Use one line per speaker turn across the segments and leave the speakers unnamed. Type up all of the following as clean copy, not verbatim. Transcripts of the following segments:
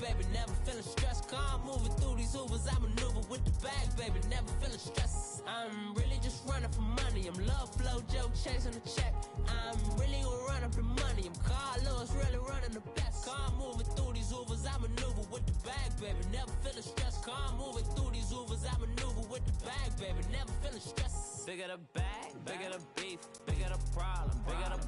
baby, never feeling stressed. Calm moving through these Ubers, I maneuver with the bag, baby, never feeling stressed. I'm really just running for money. I'm love flow, Joe chasing the check. I'm really gonna run up the money. I'm Carl Lewis, really running the best. Calm moving through these Ubers, I maneuver with the bag, baby, never feeling stressed. Calm moving through these Ubers, I maneuver with the bag, baby, never feeling stressed. Bigger the bag, bigger the beef, bigger the problem, bigger the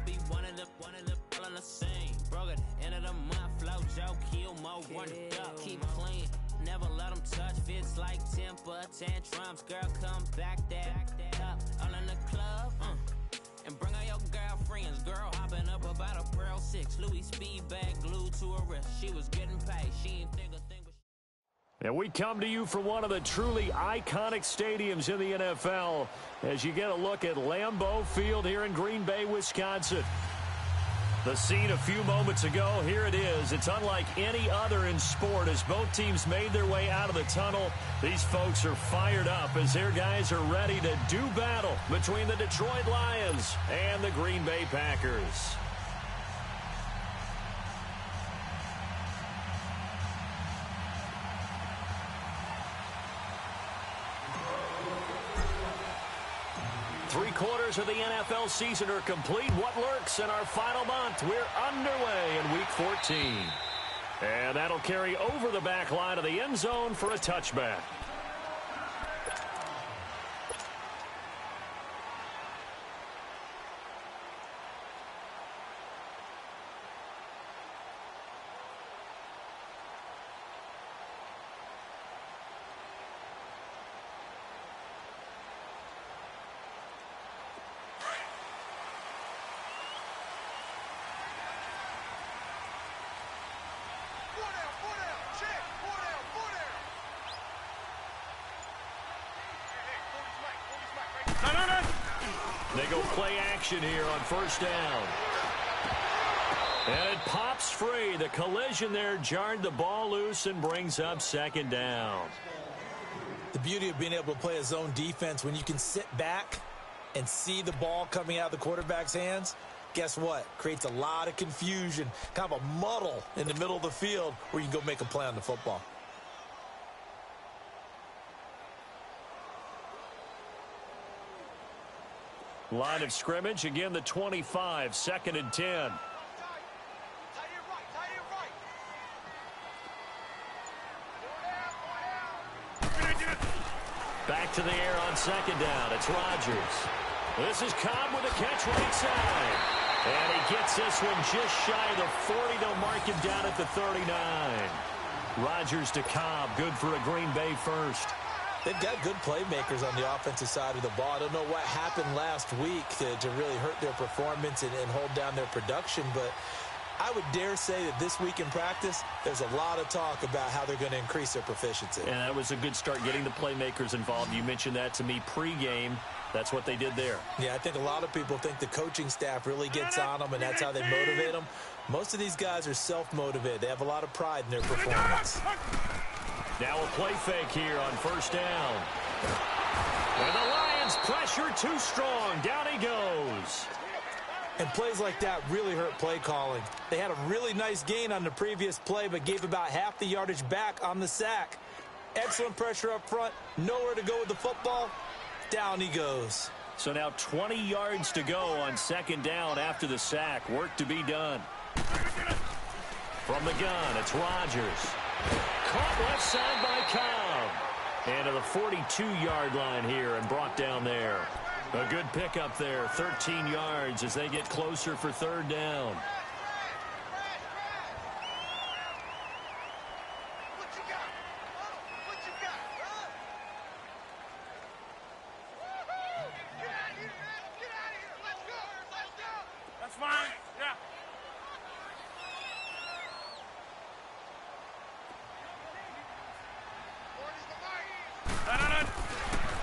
be one of the all in the same. Broke at the end of the month, flow Joe, kill more, run it up, keep clean. Never let them touch, fits like temper tantrums. Girl, come back that up, all in the club, and bring all your girlfriends. Girl hopping up about a Pearl 6, Louis speed bag glued to her wrist. She was getting paid, she ain't think a thing.
And we come to you from one of the truly iconic stadiums in the NFL as you get a look at Lambeau Field here in Green Bay, Wisconsin. The scene a few moments ago, here it is. It's unlike any other in sport as both teams made their way out of the tunnel. These folks are fired up as their guys are ready to do battle between the Detroit Lions and the Green Bay Packers. Three-quarters of the NFL season are complete. What lurks in our final month? We're underway in Week 14. And that'll carry over the back line of the end zone for a touchback. They go play action here on first down. And it pops free. The collision there jarred the ball loose and brings up second down.
The beauty of being able to play a zone defense when you can sit back and see the ball coming out of the quarterback's hands, guess what? Creates a lot of confusion, kind of a muddle in the middle of the field where you can go make a play on the football.
Line of scrimmage, again the 25, 2nd and 10. Back to the air on second down. It's Rodgers. This is Cobb with a catch right side. And he gets this one just shy of the 40. They'll mark him down at the 39. Rodgers to Cobb. Good for a Green Bay first.
They've got good playmakers on the offensive side of the ball. I don't know what happened last week to really hurt their performance and hold down their production, but I would dare say that this week in practice, there's a lot of talk about how they're going to increase their proficiency.
And that was a good start, getting the playmakers involved. You mentioned that to me pregame. That's what they did there. Yeah,
I think a lot of people think the coaching staff really gets on them, and that's how they motivate them. Most of these guys are self-motivated. They have a lot of pride in their performance.
Now a play fake here on first down. And the Lions pressure too strong. Down he goes.
And plays like that really hurt play calling. They had a really nice gain on the previous play, but gave about half the yardage back on the sack. Excellent pressure up front. Nowhere to go with the football. Down he goes.
So now 20 yards to go on second down after the sack. Work to be done. From the gun, it's Rodgers. Caught left side by Cobb. And to the 42-yard line here and brought down there. A good pickup there, 13 yards as they get closer for third down.
That's fine. Yeah.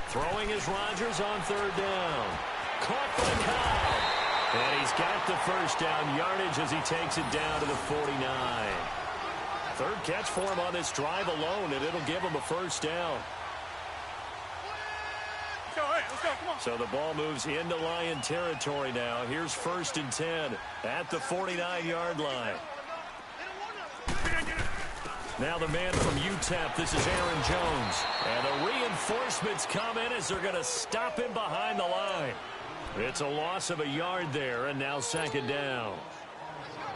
Throwing is Rodgers on third down. Caught by Cobb. And he's got the first down yardage as he takes it down to the 49. Third catch for him on this drive alone, and it'll give him a first down.
Let's go, come on.
So the ball moves into Lion territory now. Here's 1st and 10 at the 49-yard line. Now the man from UTEP, this is Aaron Jones. And the reinforcements come in as they're going to stop him behind the line. It's a loss of a yard there, and now second down.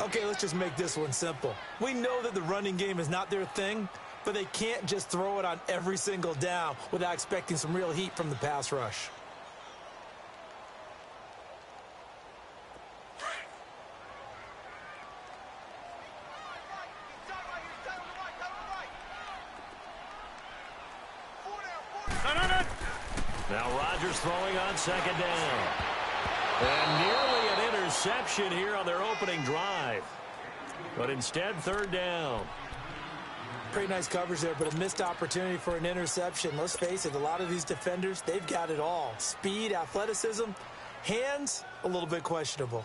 Okay, let's just make this one simple. We know that the running game is not their thing, but they can't just throw it on every single down without expecting some real heat from the pass rush.
Now Rodgers throwing on second down. And nearly an interception here on their opening drive. But instead, third down.
Pretty nice coverage there, but a missed opportunity for an interception. Let's face it, a lot of these defenders, they've got it all. Speed, athleticism, hands, a little bit questionable.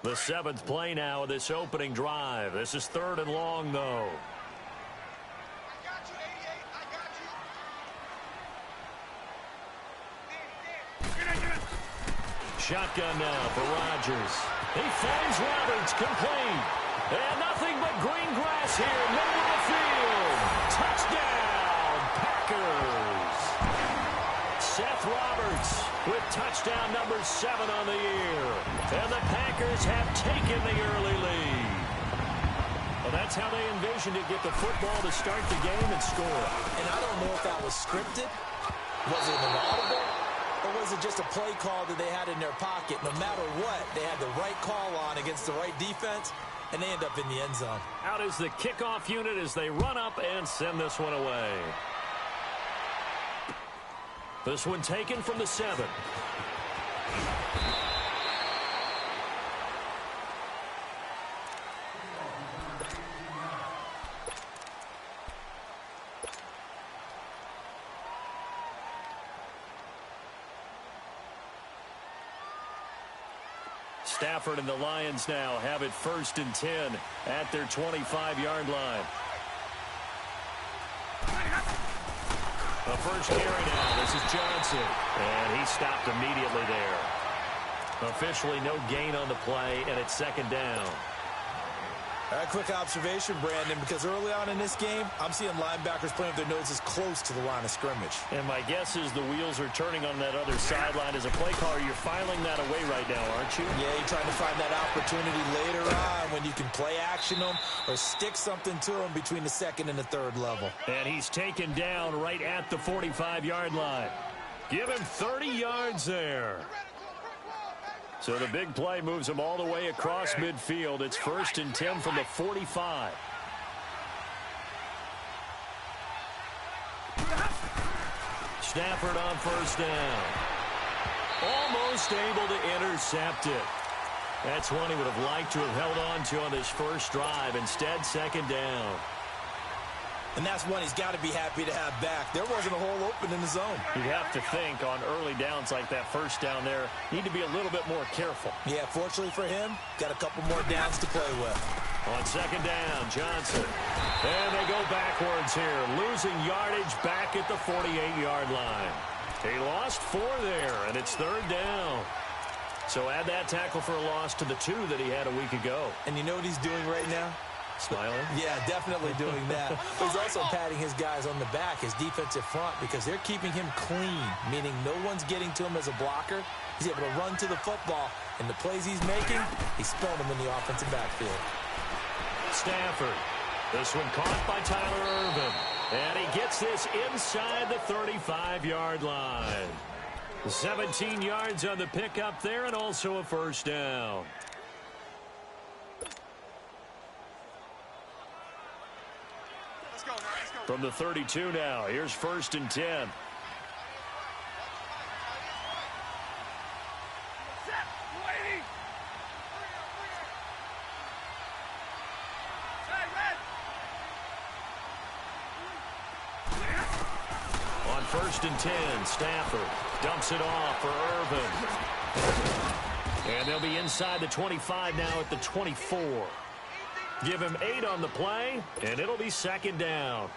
The seventh play now of this opening drive. This is third and long, though.
I got you, 88. I got you. Get it.
Shotgun now for Rodgers. He finds Roberts, complete. And nothing but green grass here, middle of the field. Touchdown, Packers. Seth Roberts with touchdown number 7 on the year. And the Packers have taken the early lead. Well, that's how they envisioned it, get the football to start the game and score.
And I don't know if that was scripted. Was it an audible? Or was it just a play call that they had in their pocket? No matter what, they had the right call on against the right defense, and they end up in the end zone.
Out is the kickoff unit as they run up and send this one away. This one taken from the 7. Stafford and the Lions now have it 1st and 10 at their 25-yard line. The first carry now. This is Johnson. And he stopped immediately there. Officially no gain on the play, and it's second down.
A quick observation, Brandon, because early on in this game, I'm seeing linebackers playing with their noses close to the line of scrimmage.
And my guess is the wheels are turning on that other sideline. As a play caller, you're filing that away right now, aren't you?
Yeah, you're trying to find that opportunity later on when you can play action them or stick something to them between the 2nd and the 3rd level.
And he's taken down right at the 45-yard line. Give him 30 yards there. So the big play moves him all the way across midfield. It's 1st and 10 from the 45. Stafford on 1st down. Almost able to intercept it. That's one he would have liked to have held on to on this first drive. Instead, 2nd down.
And that's one he's got to be happy to have back. There wasn't a hole open in the zone.
You have to think on early downs like that first down there, need to be a little bit more careful.
Yeah, fortunately for him, got a couple more downs to play with.
On 2nd down, Johnson. And they go backwards here, losing yardage back at the 48-yard line. He lost 4 there, and it's 3rd down. So add that tackle for a loss to the 2 that he had a week ago.
And you know what he's doing right now?
Smiling?
Yeah, definitely doing that. But he's also patting his guys on the back, his defensive front, because they're keeping him clean, meaning no one's getting to him as a blocker. He's able to run to the football, and the plays he's making, he's spelling them in the offensive backfield.
Stafford. This one caught by Tyler Irvin. And he gets this inside the 35-yard line. 17 yards on the pickup there, and also a 1st down. From the 32 now, here's 1st and 10. On 1st and 10, Stafford dumps it off for Irvin. And they'll be inside the 25 now at the 24. Give him 8 on the play, and it'll be 2nd down.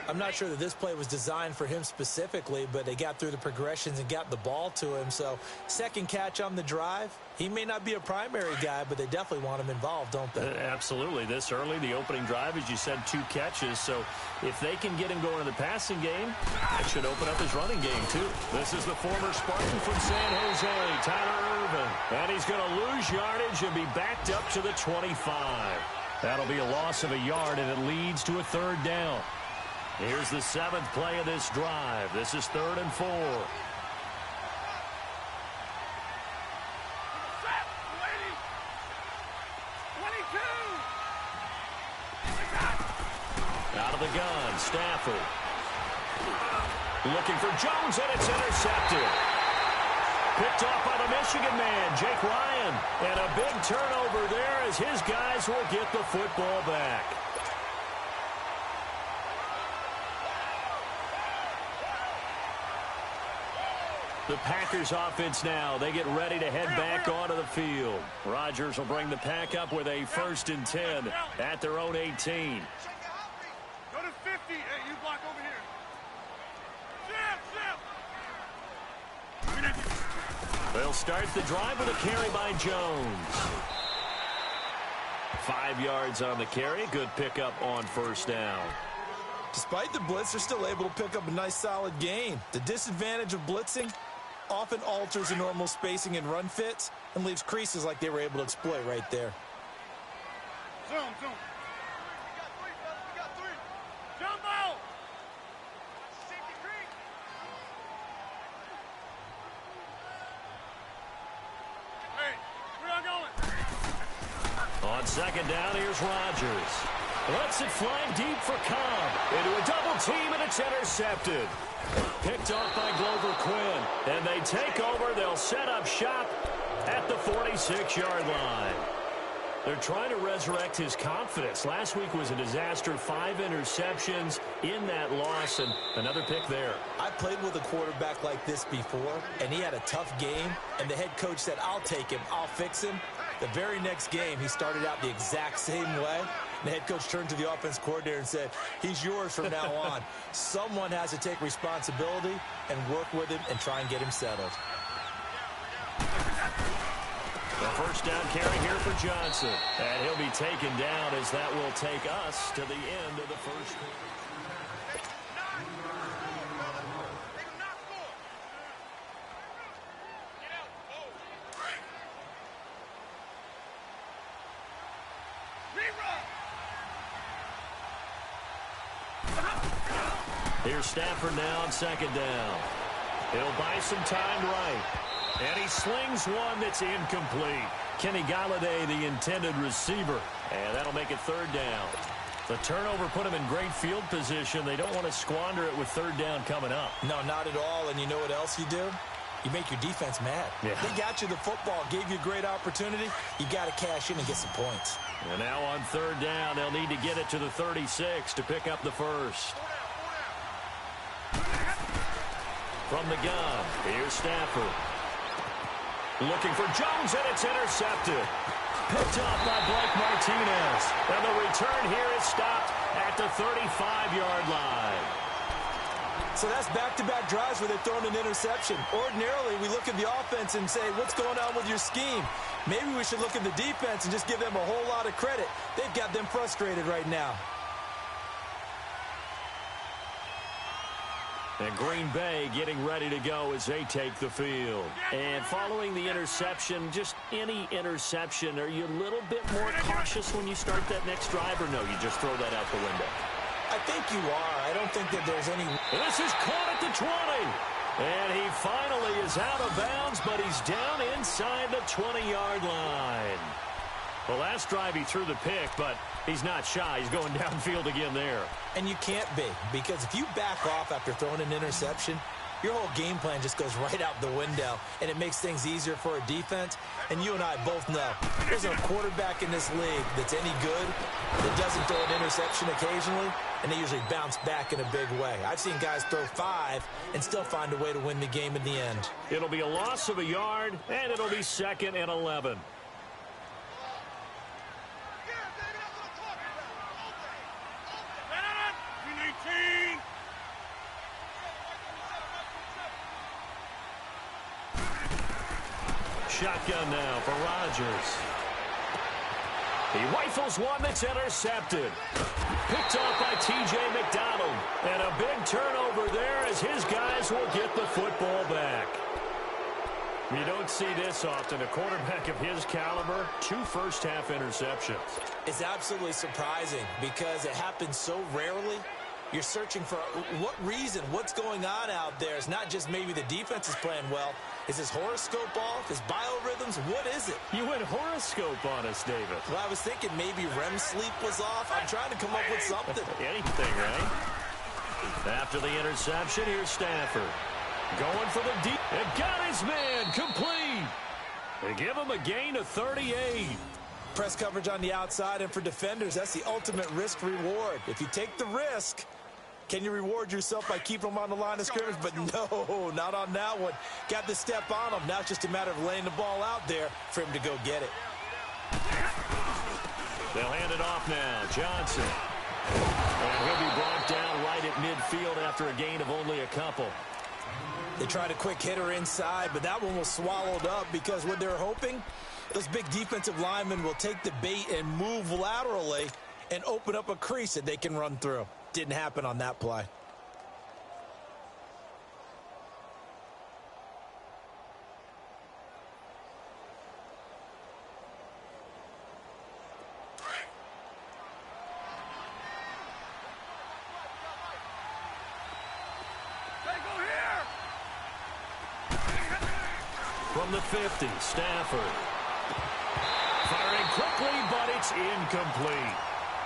I'm not sure that this play was designed for him specifically, but they got through the progressions and got the ball to him. So second catch on the drive. He may not be a primary guy, but they definitely want him involved, don't they?
Absolutely. This early, the opening drive, as you said, 2 catches. So if they can get him going in the passing game, that should open up his running game, too. This is the former Spartan from San Jose, Tyler Irvin. And he's going to lose yardage and be backed up to the 25. That'll be a loss of a yard, and it leads to a 3rd down. Here's the 7th play of this drive. This is 3rd and 4. Out of the gun, Stafford. Looking for Jones, and it's intercepted. Picked off by the Michigan man, Jake Ryan. And a big turnover there as his guys will get the football back. The Packers offense now, they get ready to head back onto the field. Rodgers will bring the pack up with a 1st and 10 at their own 18.
Go to 50. Hey, you block over here. Zip.
They'll start the drive with a carry by Jones. 5 yards on the carry. Good pickup on 1st down.
Despite the blitz, they're still able to pick up a nice solid gain. The disadvantage of blitzing often alters the normal spacing and run fits and leaves creases like they were able to exploit right there.
Zoom. We got 3, brother. We got 3. Jumbo. Safety creek. Hey, we're not going.
On 2nd down, here's Rodgers. Lets it fly deep for Cobb. Into a double team, and it's intercepted. Picked off by Glover Quinn. And they take over. They'll set up shop at the 46-yard line. They're trying to resurrect his confidence. Last week was a disaster. 5 interceptions in that loss, and another pick there.
I played with a quarterback like this before, and he had a tough game, and the head coach said, I'll take him, I'll fix him. The very next game, he started out the exact same way. The head coach turned to the offense coordinator and said, he's yours from now on. Someone has to take responsibility and work with him and try and get him settled.
The 1st down carry here for Johnson. And he'll be taken down as that will take us to the end of the 1st quarter. Here's Stafford now on 2nd down. He'll buy some time right. And he slings one that's incomplete. Kenny Galladay, the intended receiver. And that'll make it 3rd down. The turnover put him in great field position. They don't want to squander it with 3rd down coming up.
No, not at all. And you know what else you do? You make your defense mad.
Yeah.
They got you the football, gave you a great opportunity. You got to cash in and get some points.
And now on 3rd down, they'll need to get it to the 36 to pick up the 1st. From the gun, here's Stafford. Looking for Jones, and it's intercepted. Picked off by Blake Martinez. And the return here is stopped at the 35-yard line.
So that's back-to-back drives where they've thrown an interception. Ordinarily, we look at the offense and say, what's going on with your scheme? Maybe we should look at the defense and just give them a whole lot of credit. They've got them frustrated right now.
And Green Bay getting ready to go as they take the field. And following the interception, just any interception, are you a little bit more cautious when you start that next drive, or no, you just throw that out the window?
I think you are. I don't think that there's any...
This is caught at the 20. And he finally is out of bounds, but he's down inside the 20-yard line. The last drive he threw the pick, but he's not shy. He's going downfield again there.
And you can't be, because if you back off after throwing an interception, your whole game plan just goes right out the window, and it makes things easier for a defense. And you and I both know there's a quarterback in this league that's any good that doesn't throw an interception occasionally, and they usually bounce back in a big way. I've seen guys throw 5 and still find a way to win the game in the end.
It'll be a loss of a yard, and it'll be 2nd and 11.
We need team.
Shotgun now for Rodgers. He rifles one that's intercepted. Picked off by T.J. McDonald. And a big turnover there as his guys will get the football back. You don't see this often. A quarterback of his caliber, 2 first-half interceptions.
It's absolutely surprising because it happens so rarely. You're searching for what reason, what's going on out there. It's not just maybe the defense is playing well. Is his horoscope off? His biorhythms? What is it?
You went horoscope on us, David.
Well, I was thinking maybe REM sleep was off. I'm trying to come up with something.
Anything, right? After the interception, here's Stafford. Going for the deep. And got his man complete. They give him a gain of 38.
Press coverage on the outside, and for defenders, that's the ultimate risk-reward. If you take the risk, can you reward yourself by keeping them on the line of scrimmage? But no, not on that one. Got the step on him. Now it's just a matter of laying the ball out there for him to go get it.
They'll hand it off now. Johnson. And he'll be brought down right at midfield after a gain of only a couple.
They tried a quick hitter inside, but that one was swallowed up because what they're hoping, those big defensive linemen will take the bait and move laterally and open up a crease that they can run through. Didn't happen on that play.
From the 50, Stafford. Firing quickly, but it's incomplete.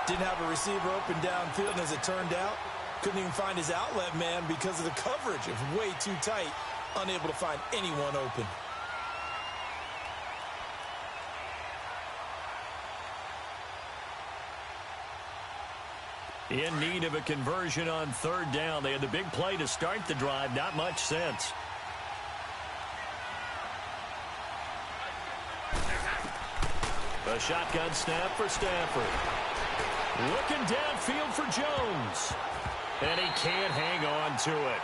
Didn't have a receiver open downfield, and as it turned out, couldn't even find his outlet man because of the coverage. It was way too tight, unable to find anyone open.
In need of a conversion on 3rd down. They had the big play to start the drive. Not much sense. A shotgun snap for Stafford. Looking downfield for Jones. And he can't hang on to it.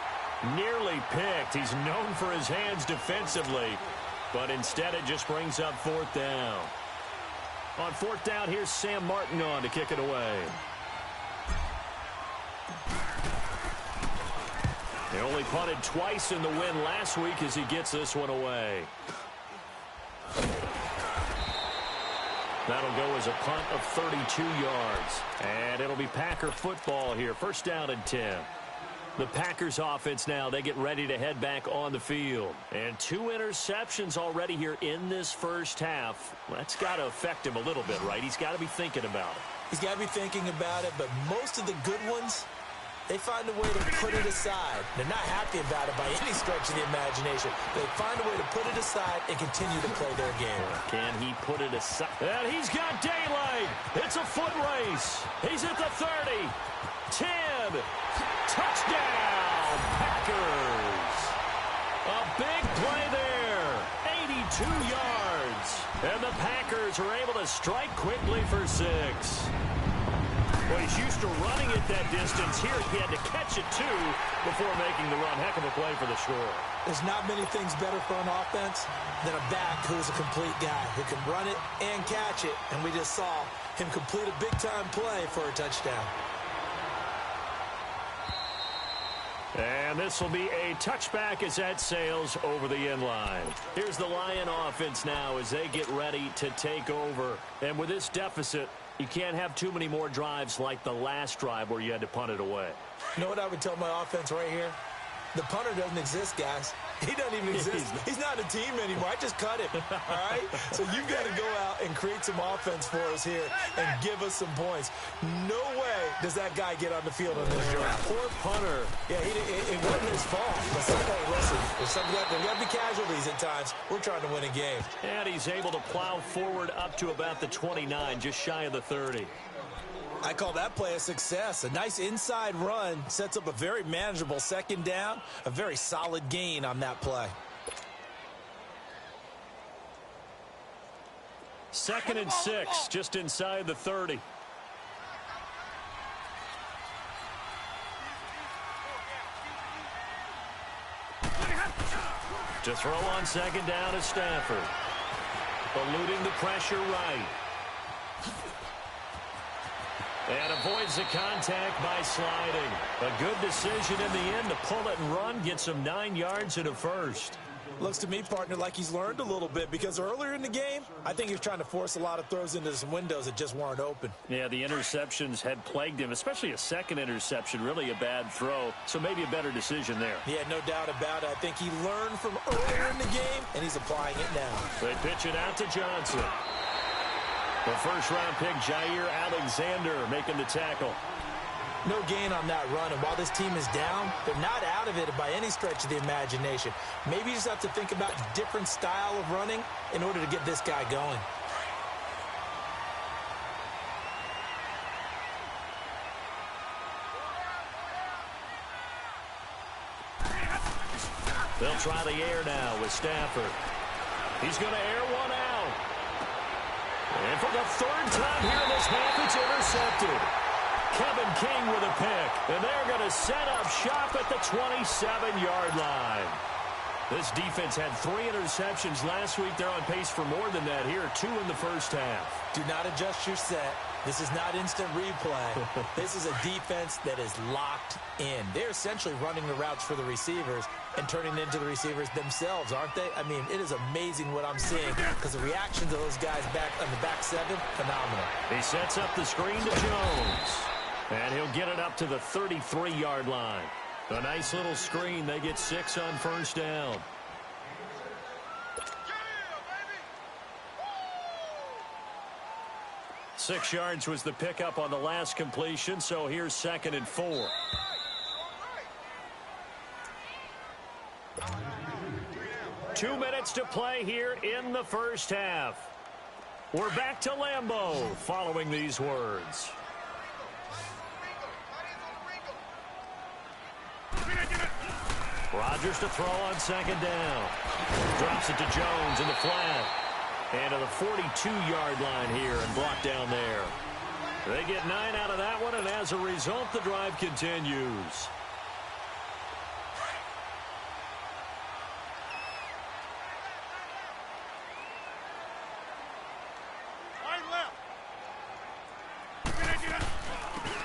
Nearly picked. He's known for his hands defensively. But instead it just brings up 4th down. On 4th down, here's Sam Martin on to kick it away. They only punted twice in the win last week as he gets this one away. That'll go as a punt of 32 yards. And it'll be Packer football here. 1st down and 10. The Packers offense now, they get ready to head back on the field. And 2 interceptions already here in this first half. That's got to affect him a little bit, right? He's got to be thinking about it.
He's got to be thinking about it, but most of the good ones, they find a way to put it aside. They're not happy about it by any stretch of the imagination. They find a way to put it aside and continue to play their game.
Can he put it aside? And he's got daylight. It's a foot race. He's at the 30. 10. Touchdown, Packers. A big play there. 82 yards. And the Packers are able to strike quickly for 6. Well, he's used to running it that distance. Here he had to catch it, too, before making the run. Heck of a play for the score.
There's not many things better for an offense than a back who's a complete guy who can run it and catch it. And we just saw him complete a big-time play for a touchdown.
And this will be a touchback as that sails over the end line. Here's the Lion offense now as they get ready to take over. And with this deficit, you can't have too many more drives like the last drive where you had to punt it away.
You know what I would tell my offense right here? The punter doesn't exist, guys. He doesn't even exist. He's not a team anymore. I just cut him, all right? So you've got to go out and create some offense for us here and give us some points. No way does that guy get on the field on this drive.
Poor punter.
Yeah, it wasn't his fault. But listen, there's got to be casualties at times. We're trying to win a game.
And he's able to plow forward up to about the 29, just shy of the 30.
I call that play a success. A nice inside run sets up a very manageable 2nd down, a very solid gain on that play.
2nd and 6, just inside the 30. To throw on 2nd down is Stafford. eluding the pressure right. And avoids the contact by sliding. A good decision in the end to pull it and run, gets him 9 yards and a first.
Looks to me, partner, like he's learned a little bit, because earlier in the game, I think he was trying to force a lot of throws into some windows that just weren't open.
Yeah, the interceptions had plagued him, especially a second interception, really a bad throw, so maybe a better decision there.
Yeah, no doubt about it. I think he learned from earlier in the game, and he's applying it now.
They pitch it out to Johnson. The first-round pick, Jair Alexander, making the tackle.
No gain on that run, and while this team is down, they're not out of it by any stretch of the imagination. Maybe you just have to think about different style of running in order to get this guy going.
They'll try the air now with Stafford. He's going to air one out. And for the third time here in this half, it's intercepted. Kevin King with a pick, and they're going to set up shop at the 27-yard line. This defense had 3 interceptions last week. They're on pace for more than that here, 2 in the first half.
Do not adjust your set. This is not instant replay. This is a defense that is locked in. They're essentially running the routes for the receivers and turning into the receivers themselves, aren't they? I mean, it is amazing what I'm seeing, because the reactions of those guys back on the back 7, phenomenal.
He sets up the screen to Jones. And he'll get it up to the 33-yard line. A nice little screen. They get 6 on first down. Yeah, 6 yards was the pickup on the last completion, so here's 2nd and 4. 2 minutes to play here in the first half. We're back to Lambeau following these words. Rodgers to throw on 2nd down. Drops it to Jones in the flat. And to the 42-yard line here and brought down there. They get 9 out of that one, and as a result, the drive continues.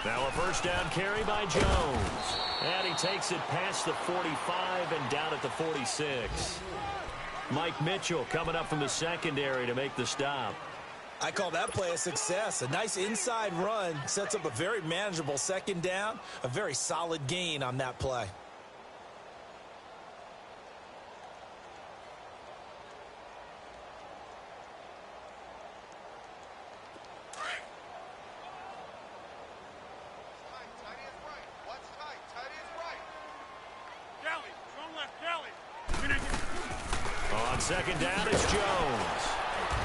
Now a first down carry by Jones. And he takes it past the 45 and down at the 46. Mike Mitchell coming up from the secondary to make the stop.
I call that play a success. A nice inside run sets up a very manageable 2nd down. A very solid gain on that play.
On 2nd down, it's Jones.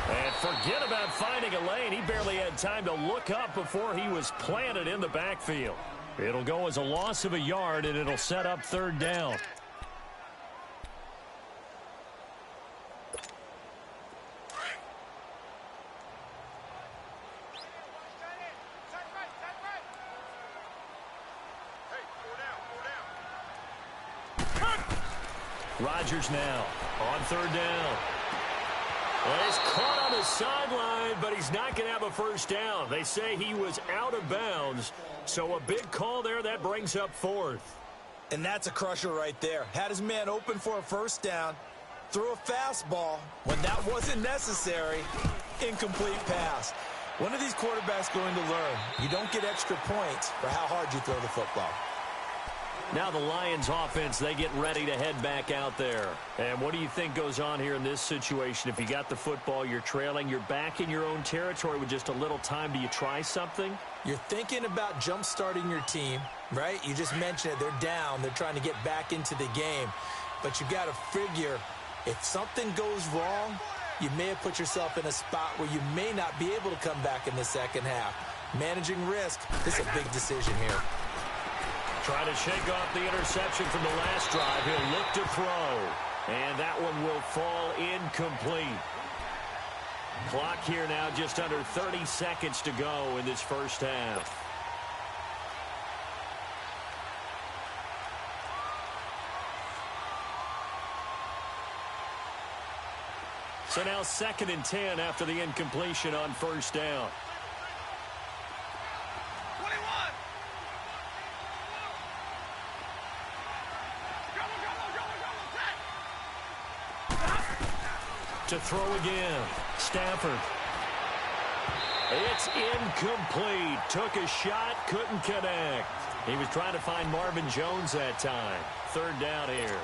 And forget about finding a lane. He barely had time to look up before he was planted in the backfield. It'll go as a loss of a yard, and it'll set up 3rd down. Rodgers now on 3rd down. Well, he's caught on the sideline, but he's not going to have a first down. They say he was out of bounds, so a big call there. That brings up 4th.
And that's a crusher right there. Had his man open for a first down, threw a fastball when that wasn't necessary, incomplete pass. When are these quarterbacks going to learn? You don't get extra points for how hard you throw the football.
Now the Lions offense, they get ready to head back out there. And what do you think goes on here in this situation? If you got the football, you're trailing, you're back in your own territory with just a little time. Do you try something?
You're thinking about jump-starting your team, right? You just mentioned it. They're down. They're trying to get back into the game. But you got to figure, if something goes wrong, you may have put yourself in a spot where you may not be able to come back in the second half. Managing risk, this is a big decision here.
Trying to shake off the interception from the last drive. He'll look to throw. And that one will fall incomplete. Clock here now just under 30 seconds to go in this first half. So now 2nd and 10 after the incompletion on first down.
21.
To throw again. Stafford. It's incomplete. Took a shot, couldn't connect. He was trying to find Marvin Jones that time. 3rd down here.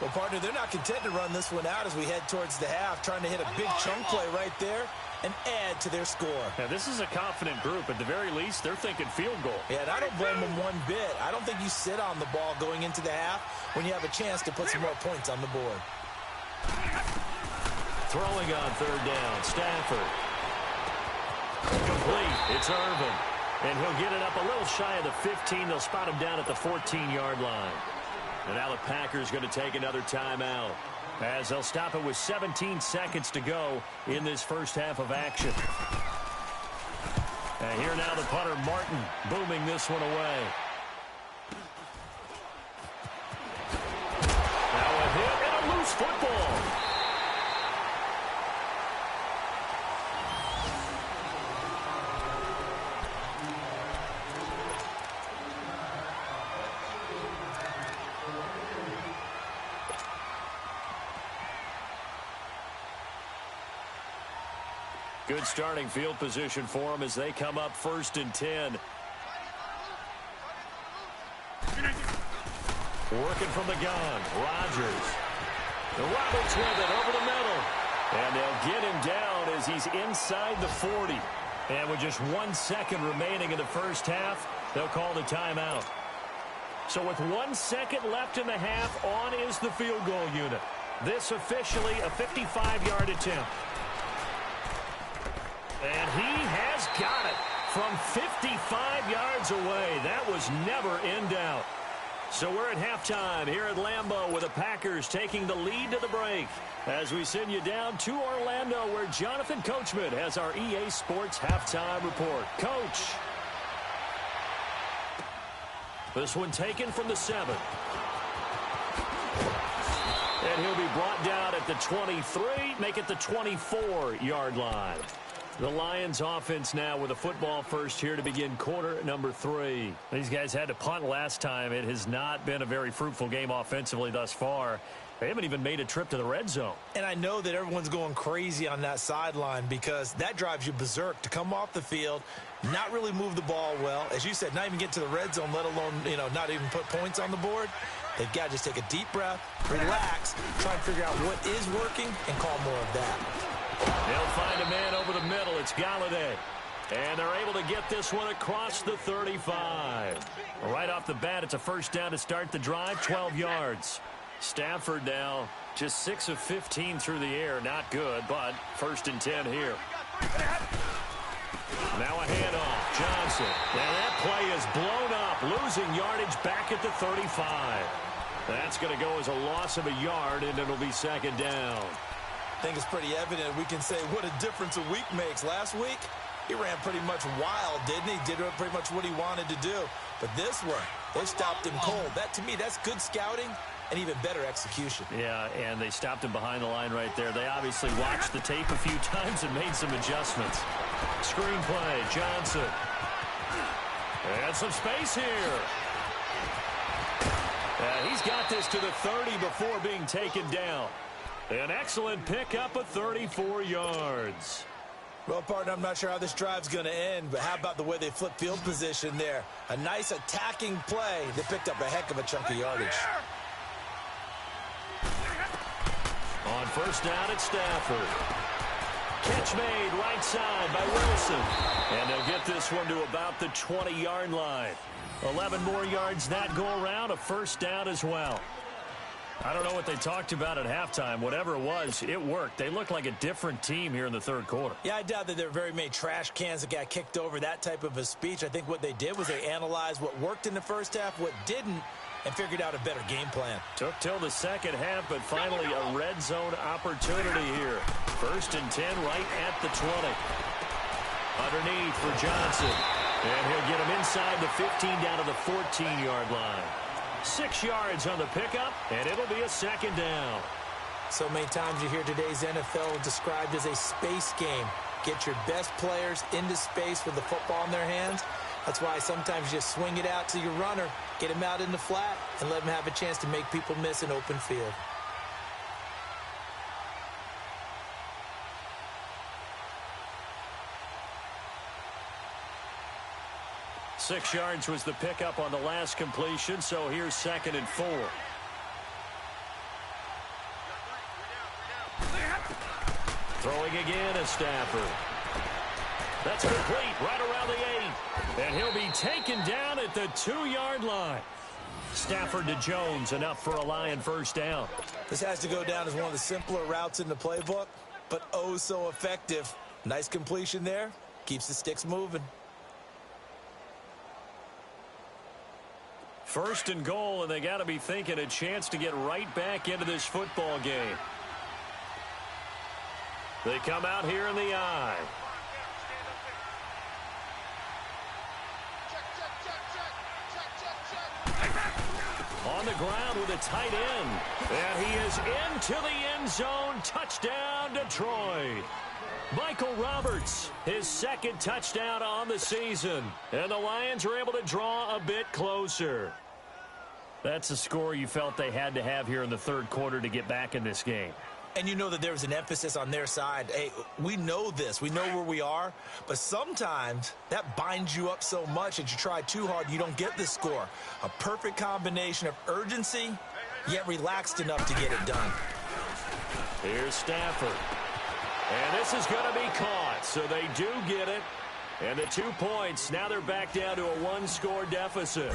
Well, partner, they're not content to run this one out as we head towards the half, trying to hit a big chunk play right there and add to their score.
Now, this is a confident group. At the very least, they're thinking field goal.
Yeah, and I don't blame them one bit. I don't think you sit on the ball going into the half when you have a chance to put some more points on the board.
Throwing on 3rd down. Stafford. Complete. It's Irvin. And he'll get it up a little shy of the 15. They'll spot him down at the 14-yard line. And now the Packers going to take another timeout as they'll stop it with 17 seconds to go in this first half of action. And here now the punter, Martin, booming this one away. Now a hit and a loose football. Good starting field position for them as they come up 1st and 10. Working from the gun. Rodgers. Roberts with it over the middle. And they'll get him down as he's inside the 40. And with just 1 second remaining in the first half, they'll call the timeout. So with 1 second left in the half, on is the field goal unit. This officially a 55-yard attempt. And he has got it from 55 yards away. That was never in doubt. So we're at halftime here at Lambeau with the Packers taking the lead to the break as we send you down to Orlando where Jonathan Coachman has our EA Sports halftime report. Coach. This one taken from the 7. And he'll be brought down at the 23, make it the 24-yard line. The Lions offense now with a football first here to begin quarter number 3. These guys had to punt last time. It has not been a very fruitful game offensively thus far. They haven't even made a trip to the red zone. And I know that everyone's going crazy on that sideline because that drives you berserk to come off the field, not really move the ball well. As you said, not even get to the red zone, let alone, not even put points on the board. They've got to just take a deep breath, relax, try and figure out what is working, and call more of that. They'll find a man over the middle. It's Galladay. And they're able to get this one across the 35. Right off the bat, it's a first down to start the drive, 12 yards. Stafford now just 6 of 15 through the air. Not good, but 1st and 10 here. Now a handoff. Johnson. And that play is blown up. Losing yardage back at the 35. That's going to go as a loss of a yard, and it'll be 2nd down.
I think it's pretty evident. We can say what a difference a week makes. Last week, he ran pretty much wild, didn't he? Did pretty much what he wanted to do. But this one, they stopped him cold. That, to me, that's good scouting and even better execution. Yeah, and they stopped him behind the line right there. They obviously watched the tape a few times and made some adjustments. Screen play, Johnson. And some space here. He's got this to the 30 before being taken down. An excellent pickup of 34 yards. Well, partner, I'm not sure how this drive's going to end, but how about the way they flipped field position there? A nice attacking play that picked up a heck of a chunk of yardage. On first down, it's Stafford. Catch made right side by Wilson. And they'll get this one to about the 20-yard line. 11 more yards that go around, a first down as well. I don't know what they talked about at halftime. Whatever it was, it worked. They look like a different team here in the third quarter. Yeah, I doubt that there are very many trash cans that got kicked over, that type of a speech. I think what they did was they analyzed what worked in the first half, what didn't, and figured out a better game plan. Took till the second half, but finally a red zone opportunity here. 1st and 10 right at the 20. Underneath for Johnson. And he'll get him inside the 15 down to the 14-yard line. 6 yards on the pickup, and it'll be a 2nd down. So many times you hear today's NFL described as a space game. Get your best players into space with the football in their hands. That's why sometimes you just swing it out to your runner, get him out in the flat, and let him have a chance to make people miss an open field.
Six yards was the pickup on the last completion, so here's 2nd and 4. Throwing again is Stafford. That's complete right around the 8. And he'll be taken down at the 2-yard line. Stafford to Jones, enough for a Lion first down.
This has to go down as one of the simpler routes in the playbook, but oh so effective. Nice completion there. Keeps the sticks moving.
1st and goal, and they got to be thinking a chance to get right back into this football game. They come out here in the I. On the ground with a tight end. And he is into the end zone. Touchdown, Detroit. Michael Roberts, his 2nd touchdown on the season. And the Lions are able to draw a bit closer. That's a score you felt they had to have here in the 3rd quarter to get back in this game.
And you know that there's an emphasis on their side. Hey, we know this. We know where we are. But sometimes that binds you up so much that you try too hard, you don't get the score. A perfect combination of urgency, yet relaxed enough to get it done.
Here's Stafford. And this is going to be caught, so they do get it. And the 2 points, now they're back down to a 1-score deficit.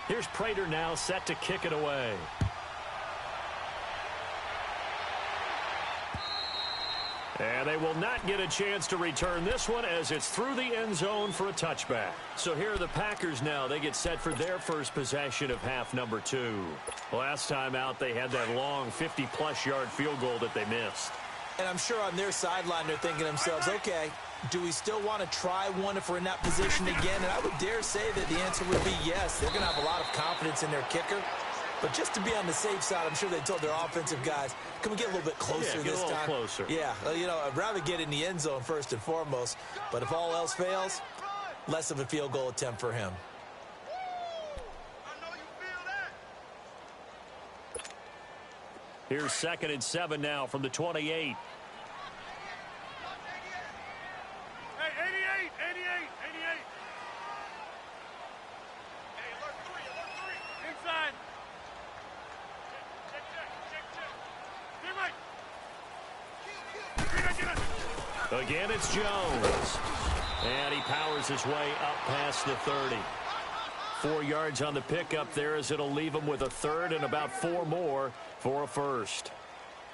Here's Prater now set to kick it away. And they will not get a chance to return this one as it's through the end zone for a touchback. So here are the Packers now. They get set for their first possession of half number 2. Last time out, they had that long 50-plus yard field goal that they missed.
And I'm sure on their sideline they're thinking to themselves, okay, do we still want to try one if we're in that position again? And I would dare say that the answer would be yes. They're going to have a lot of confidence in their kicker. But just to be on the safe side, I'm sure they told their offensive guys, can we get a little bit closer this time?
Closer.
Yeah, you know, I'd rather get in the end zone first and foremost. But if all else fails, less of a field goal attempt for him.
Here's 2nd and 7 now from the 28.
Hey, 88, 88, 88. Hey, alert 3. Inside. Check.
Again, it's Jones. And he powers his way up past the 30. 4 yards on the pickup there as it'll leave him with a 3rd and about 4 more for a first.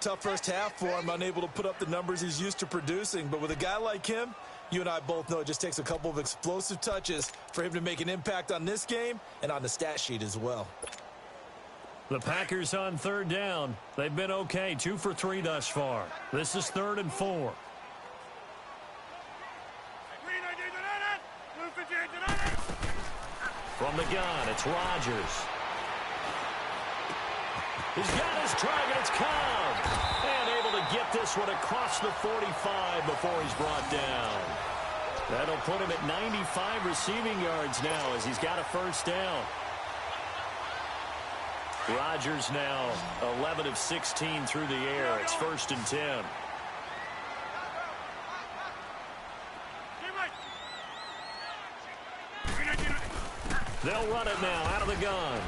Tough first half for him, unable to put up the numbers he's used to producing. But with a guy like him, you and I both know it just takes a couple of explosive touches for him to make an impact on this game and on the stat sheet as well.
The Packers on 3rd down. They've been okay, 2 for 3 thus far. This is 3rd and 4. From the gun, it's Rodgers. He's got his target, it's Cobb. And able to get this one across the 45 before he's brought down. That'll put him at 95 receiving yards now as he's got a first down. Rodgers now 11 of 16 through the air. It's 1st and 10. They'll run it now out of the gun.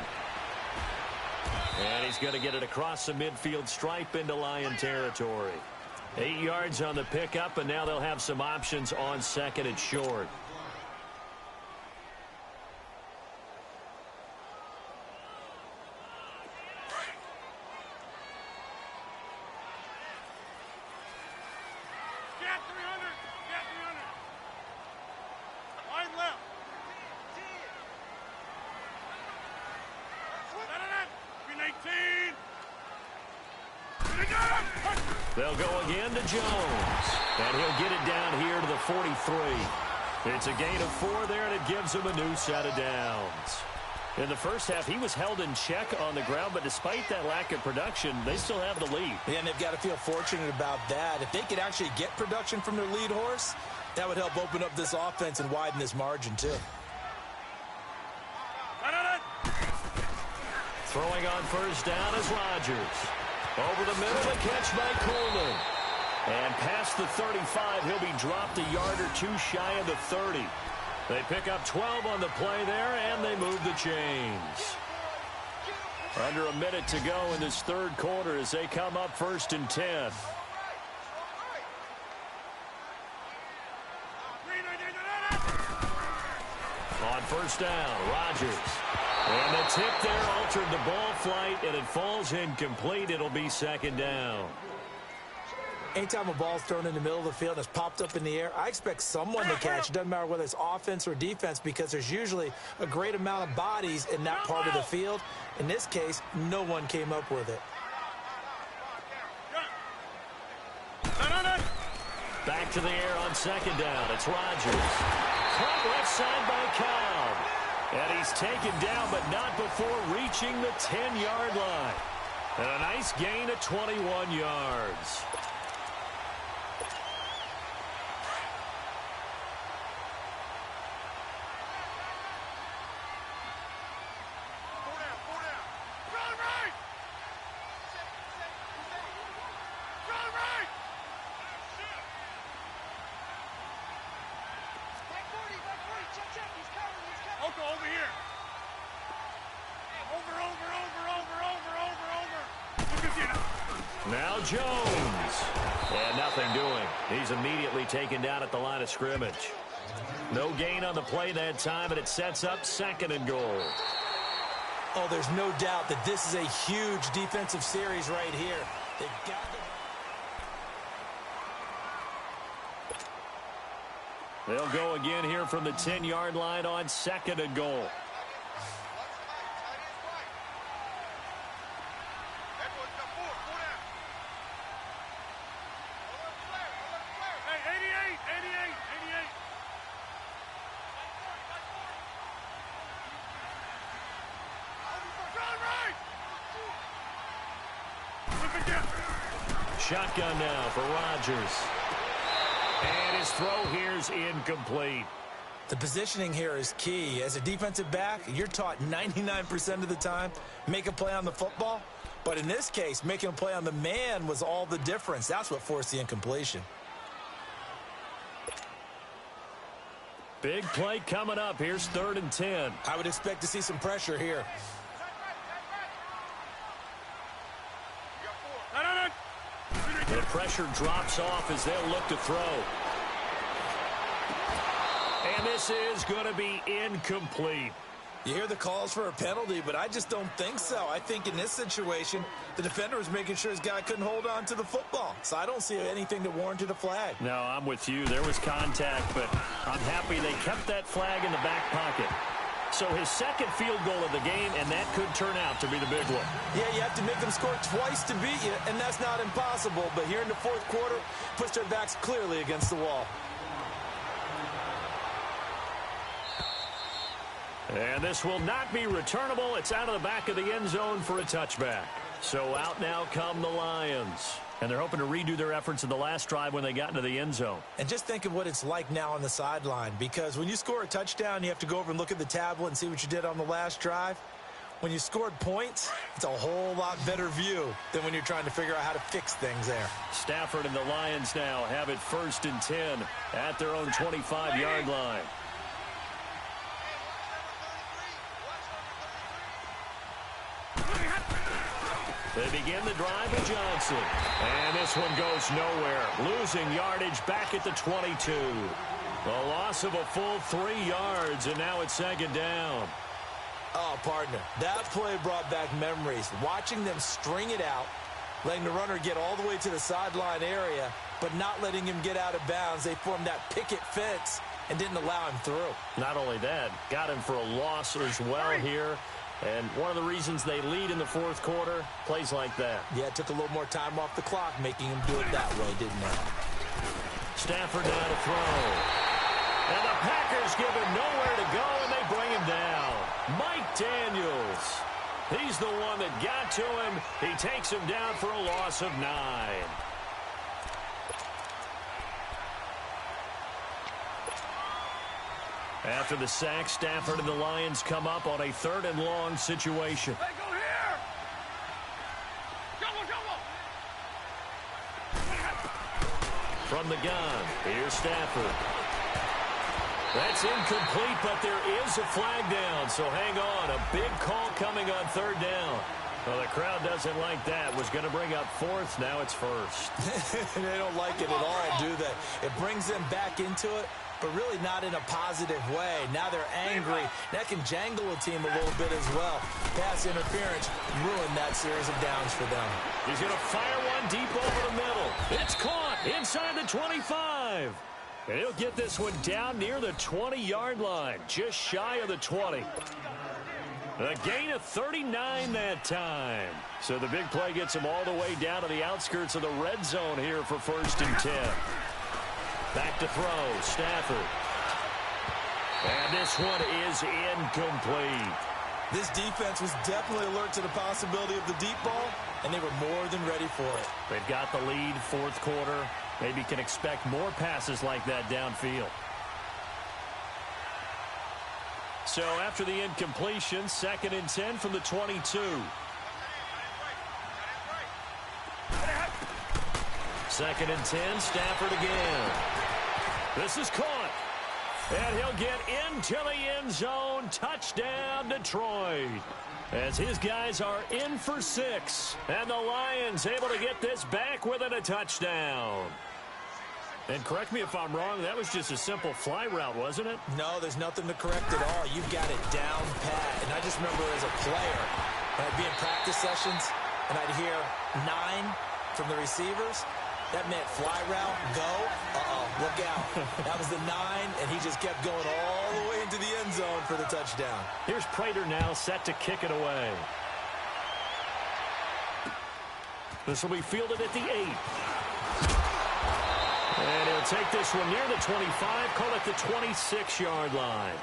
And he's going to get it across the midfield stripe into Lion territory. 8 yards on the pickup, and now they'll have some options on 2nd and short. They'll go again to Jones. And he'll get it down here to the 43. It's a gain of 4 there, and it gives him a new set of downs. In the first half, he was held in check on the ground, but despite that lack of production, they still have the lead.
Yeah, and they've got to feel fortunate about that. If they could actually get production from their lead horse, that would help open up this offense and widen this margin, too.
Throwing on first down is Rodgers. Over the middle, a catch by Coleman. And past the 35, he'll be dropped a yard or two shy of the 30. They pick up 12 on the play there, and they move the chains. Under a minute to go in this third quarter as they come up 1st and 10. On first down, Rodgers. And the tip there altered the ball flight, and it falls incomplete. It'll be 2nd down.
Anytime a ball's thrown in the middle of the field and it's popped up in the air, I expect someone to catch. It doesn't matter whether it's offense or defense, because there's usually a great amount of bodies in that part of the field. In this case, no one came up with it.
Back to the air on 2nd down. It's Rodgers. Caught left side by Cobb. And he's taken down, but not before reaching the 10-yard line. And a nice gain of 21 yards. Now Jones. And nothing doing. He's immediately taken down at the line of scrimmage. No gain on the play that time, and it sets up 2nd and goal.
Oh, there's no doubt that this is a huge defensive series right here. They've got to...
They'll go again here from the 10-yard line on 2nd and goal. Shotgun now for Rodgers. And his throw here's incomplete.
The positioning here is key. As a defensive back, you're taught 99% of the time, make a play on the football. But in this case, making a play on the man was all the difference. That's what forced the incompletion.
Big play coming up. Here's 3rd and 10.
I would expect to see some pressure here.
The pressure drops off as they'll look to throw. And this is going to be incomplete.
You hear the calls for a penalty, but I just don't think so. I think in this situation, the defender was making sure his guy couldn't hold on to the football. So I don't see anything that warranted a flag.
No, I'm with you. There was contact, but I'm happy they kept that flag in the back pocket. So his 2nd field goal of the game, and that could turn out to be the big one.
Yeah, you have to make them score twice to beat you, and that's not impossible. But here in the 4th quarter, puts their backs clearly against the wall.
And this will not be returnable. It's out of the back of the end zone for a touchback. So out now come the Lions. And they're hoping to redo their efforts in the last drive when they got into the end zone.
And just think of what it's like now on the sideline, because when you score a touchdown, you have to go over and look at the tablet and see what you did on the last drive. When you scored points, it's a whole lot better view than when you're trying to figure out how to fix things there.
Stafford and the Lions now have it 1st and 10 at their own 25-yard line. They begin the drive with Johnson. And this one goes nowhere. Losing yardage back at the 22. A loss of a full 3 yards, and now it's 2nd down.
Oh, partner, that play brought back memories. Watching them string it out, letting the runner get all the way to the sideline area, but not letting him get out of bounds. They formed that picket fence and didn't allow him through.
Not only that, got him for a loss as well here. And one of the reasons they lead in the 4th quarter, plays like that.
Yeah, it took a little more time off the clock, making him do it that way, didn't it?
Stafford now to throw. And the Packers give him nowhere to go, and they they bring him down. Mike Daniels. He's the one that got to him. He takes him down for a loss of 9. After the sack, Stafford and the Lions come up on a 3rd and long situation.
Hey, go here! Double, double!
From the gun, here's Stafford. That's incomplete, but there is a flag down, so hang on. A big call coming on 3rd down. Well, the crowd doesn't like that. Was going to bring up 4th. Now it's 1st.
They don't like it at all, do they? It brings them back into it, but really not in a positive way. Now they're angry. That can jangle a team a little bit as well. Pass interference ruined that series of downs for them.
He's going to fire one deep over the middle. It's caught inside the 25. And he'll get this one down near the 20-yard line, just shy of the 20. A gain of 39 that time. So the big play gets him all the way down to the outskirts of the red zone here for 1st and 10. Back to throw, Stafford. And this one is incomplete.
This defense was definitely alert to the possibility of the deep ball, and they were more than ready for it.
They've got the lead, 4th quarter. Maybe can expect more passes like that downfield. So after the incompletion, 2nd and 10 from the 22. 2nd and 10, Stafford again. This is caught. And he'll get into the end zone. Touchdown, Detroit. As his guys are in for 6. And the Lions able to get this back within a touchdown. And correct me if I'm wrong, that was just a simple fly route, wasn't it?
No, there's nothing to correct at all. You've got it down pat. And I just remember as a player, when I'd be in practice sessions, and I'd hear 9 from the receivers, that meant fly route, go, look out. That was the 9, and he just kept going all the way into the end zone for the touchdown.
Here's Prater now set to kick it away. This will be fielded at the 8. And he'll take this one near the 25, call it the 26-yard line.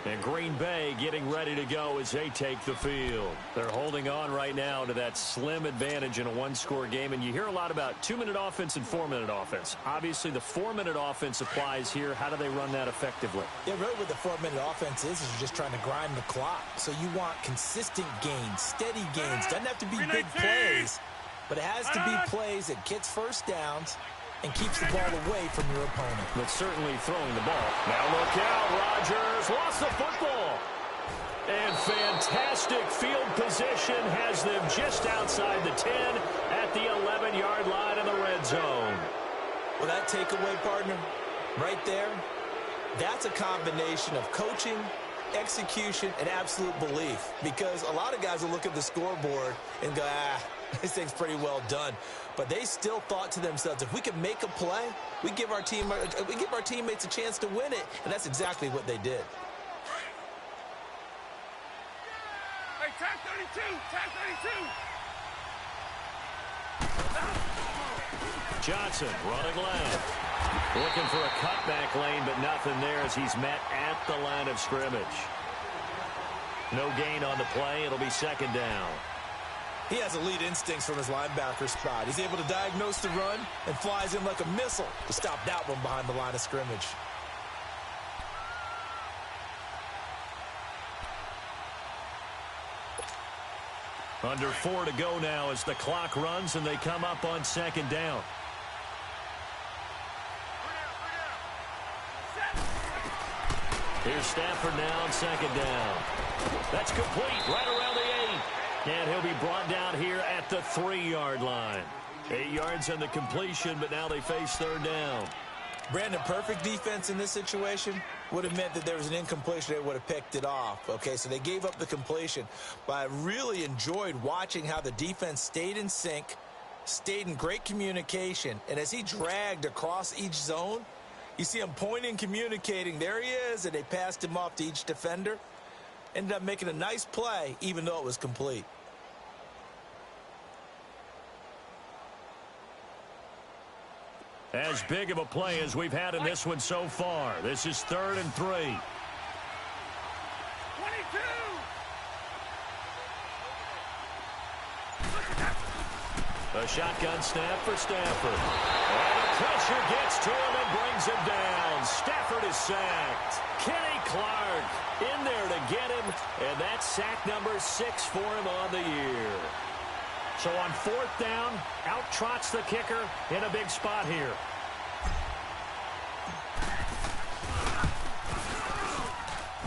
And Green Bay getting ready to go as they take the field. They're holding on right now to that slim advantage in a one-score game. And you hear a lot about 2-minute offense and 4-minute offense. Obviously, the 4-minute offense applies here. How do they run that effectively?
Yeah, really what the 4-minute offense is you're just trying to grind the clock. So you want consistent gains, steady gains. Doesn't have to be big plays, but it has to be plays that gets first downs and keeps the ball away from your opponent.
But certainly throwing the ball. Now look out, Rodgers lost the football. And fantastic field position has them just outside the 10 at the 11-yard line in the red zone.
Well, that takeaway, partner, right there, that's a combination of coaching, execution, and absolute belief. Because a lot of guys will look at the scoreboard and go, this thing's pretty well done. But they still thought to themselves, if we can make a play, we give our teammates a chance to win it. And that's exactly what they did.
Hey, tag 32! Tag 32!
Johnson running left. Looking for a cutback lane, but nothing there as he's met at the line of scrimmage. No gain on the play. It'll be 2nd down.
He has elite instincts from his linebacker spot. He's able to diagnose the run and flies in like a missile to stop that one behind the line of scrimmage.
Under 4 to go now as the clock runs and they come up on 2nd down. Here's Stafford now on 2nd down. That's complete right around the 8. And he'll be brought down here at the 3-yard line. 8 yards on the completion, but now they face 3rd down.
Brandon, perfect defense in this situation would have meant that there was an incompletion. They would have picked it off. Okay, so they gave up the completion. But I really enjoyed watching how the defense stayed in sync, stayed in great communication. And as he dragged across each zone, you see him pointing, communicating. There he is, and they passed him off to each defender. Ended up making a nice play, even though it was complete.
As big of a play as we've had in this one so far. This is 3rd and 3.
22.
A shotgun snap for Stafford. And the pressure gets to him and brings him down. Stafford is sacked. Kenny Clark in there to get him, and that's sack number 6 for him on the year. So on 4th down, out trots the kicker in a big spot here.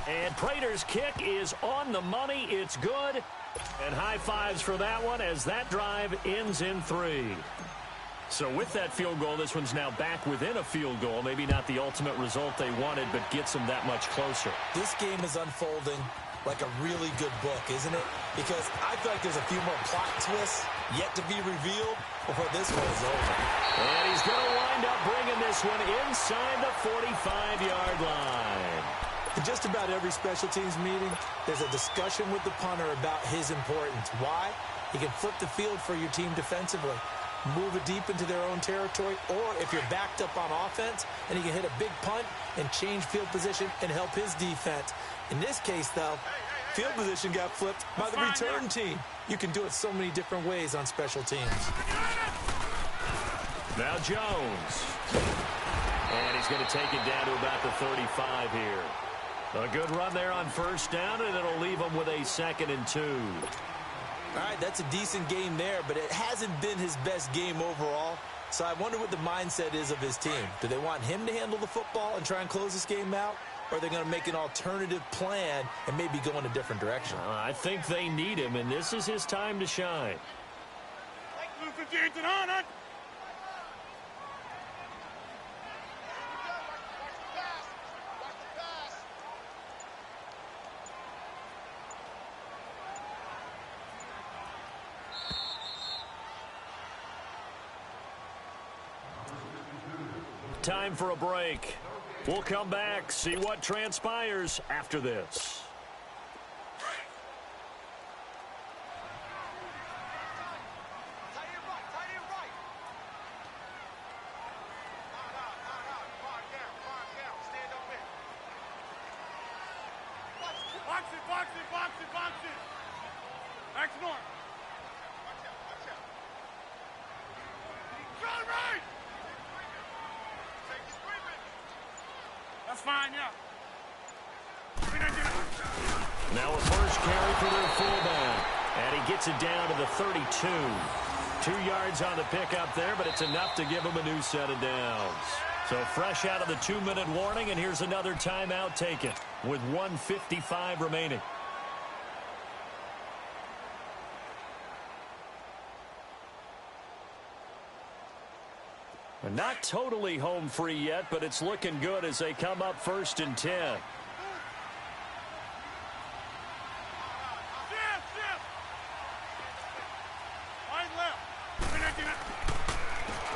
And Prater's kick is on the money. It's good. And high fives for that one as that drive ends in 3. So with that field goal, this one's now back within a field goal. Maybe not the ultimate result they wanted, but gets them that much closer.
This game is unfolding like a really good book, isn't it? Because I feel like there's a few more plot twists yet to be revealed before this one is over.
And he's going to wind up bringing this one inside the 45-yard line.
In just about every special teams meeting, there's a discussion with the punter about his importance. Why? He can flip the field for your team defensively, move it deep into their own territory, or if you're backed up on offense, and he can hit a big punt and change field position and help his defense. In this case, though, field position got flipped by the return team. You can do it so many different ways on special teams.
Now Jones. And he's going to take it down to about the 35 here. A good run there on 1st down, and it'll leave him with a 2nd and 2.
All right, that's a decent game there, but it hasn't been his best game overall. So I wonder what the mindset is of his team. Do they want him to handle the football and try and close this game out? Or are they going to make an alternative plan and maybe go in a different direction?
I think they need him, and this is his time to shine.
Blue 58 to on it.
Time for a break. We'll come back, see what transpires after this.
Box it. Back to north. Watch out. John right! That's fine, yeah.
Now a first carry for their fullback. And he gets it down to the 32. 2 yards on the pickup there, but it's enough to give him a new set of downs. So fresh out of the 2-minute warning, and here's another timeout taken with 1:55 remaining. Not totally home free yet, but it's looking good as they come up 1st and 10.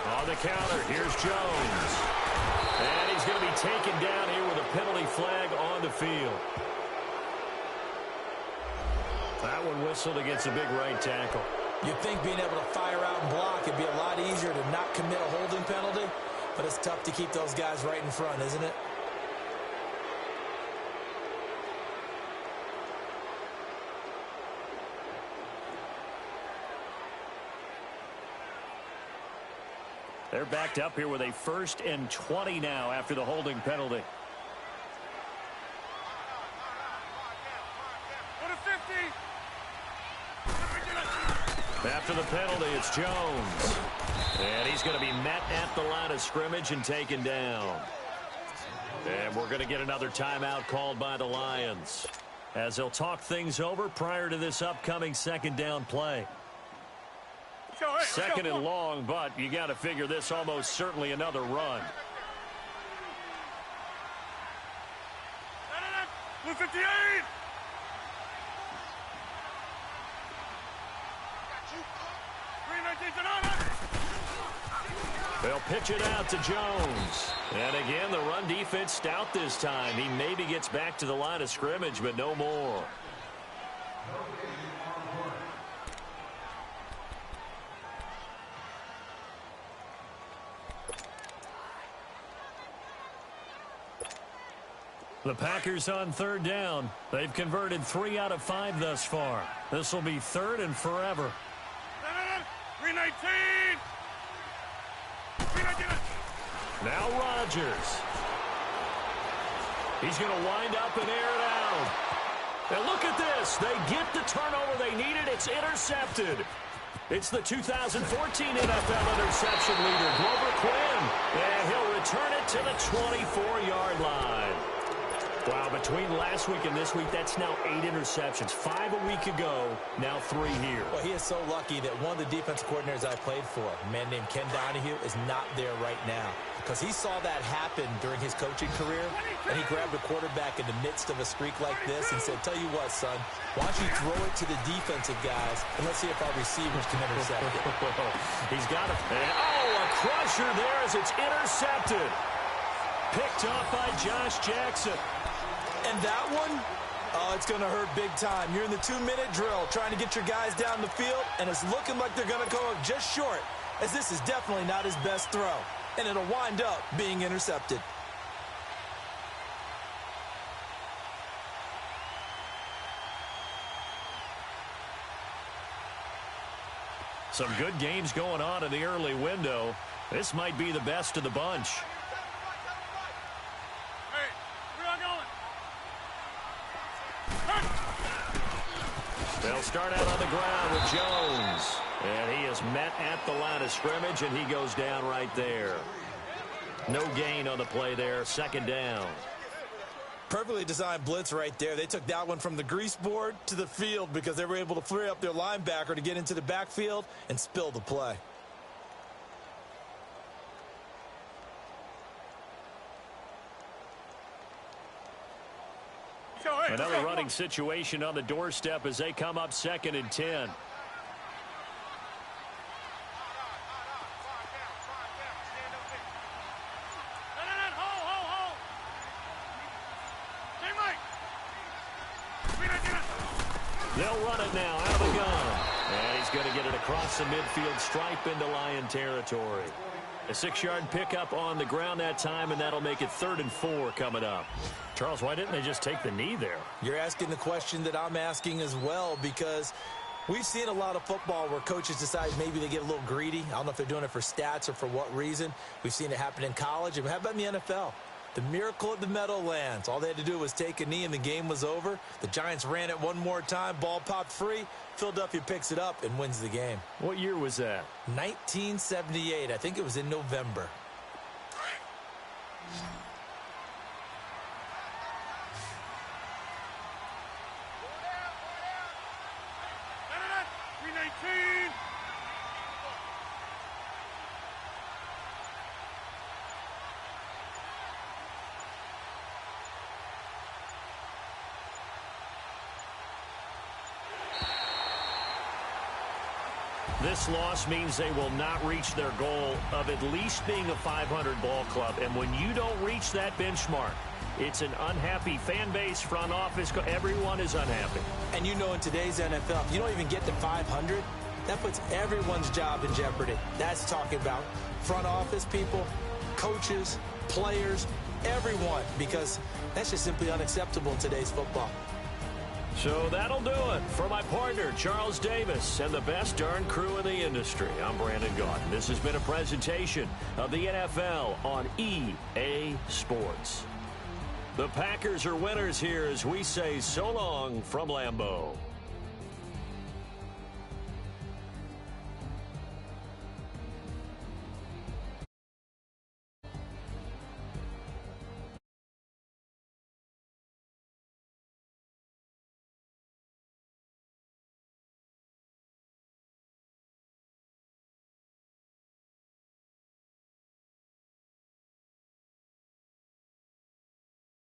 On the counter, here's Jones. And he's going to be taken down here with a penalty flag on the field. That one whistled against a big right tackle.
You'd think being able to fire out and block would be a lot easier to not commit a holding penalty, but it's tough to keep those guys right in front, isn't it?
They're backed up here with a 1st and 20 now after the holding penalty. After the penalty, it's Jones. And he's going to be met at the line of scrimmage and taken down. And we're going to get another timeout called by the Lions as they'll talk things over prior to this upcoming 2nd down play. 2nd and long, but you got to figure this almost certainly another run.
Blue 58!
They'll pitch it out to Jones. And again, the run defense stout this time. He maybe gets back to the line of scrimmage, but no more. The Packers on third down. They've converted 3 out of 5 thus far. This will be third and forever.
319!
Now Rodgers. He's going to wind up and air it out. And look at this. They get the turnover they needed. It's intercepted. It's the 2014 NFL interception leader, Glover Quinn. And he'll return it to the 24-yard line. Wow, between last week and this week, that's now 8 interceptions. 5 a week ago, now 3 here.
Well, he is so lucky that one of the defensive coordinators I played for, a man named Ken Donahue, is not there right now. Because he saw that happen during his coaching career, and he grabbed a quarterback in the midst of a streak like this and said, tell you what, son, why don't you throw it to the defensive guys, and let's see if our receivers can intercept it.
He's got it. Oh, a crusher there as it's intercepted. Picked off by Josh Jackson.
And that one, oh, it's going to hurt big time. You're in the 2-minute drill trying to get your guys down the field, and it's looking like they're going to go up just short, as this is definitely not his best throw. And it'll wind up being intercepted.
Some good games going on in the early window. This might be the best of the bunch. They'll start out on the ground with Jones. And he is met at the line of scrimmage, and he goes down right there. No gain on the play there. Second down.
Perfectly designed blitz right there. They took that one from the grease board to the field because they were able to free up their linebacker to get into the backfield and spill the play.
Another running situation on the doorstep as they come up 2nd and 10. They'll run it now out of the gun. And he's going to get it across the midfield stripe into Lion territory. A 6-yard pickup on the ground that time, and that'll make it 3rd and 4 coming up. Charles, why didn't they just take the knee there?
You're asking the question that I'm asking as well, because we've seen a lot of football where coaches decide maybe they get a little greedy. I don't know if they're doing it for stats or for what reason. We've seen it happen in college. And how about in the NFL? The miracle at the Meadowlands. All they had to do was take a knee and the game was over. The Giants ran it one more time. Ball popped free. Philadelphia picks it up and wins the game.
What year was that?
1978. I think it was in November.
This loss means they will not reach their goal of at least being a 500 ball club. And when you don't reach that benchmark, it's an unhappy fan base, front office. Everyone is unhappy.
And you know in today's NFL, if you don't even get to 500, that puts everyone's job in jeopardy. That's talking about front office people, coaches, players, everyone, because that's just simply unacceptable in today's football.
So that'll do it. For my partner, Charles Davis, and the best darn crew in the industry, I'm Brandon Gaudin. This has been a presentation of the NFL on EA Sports. The Packers are winners here as we say so long from Lambeau.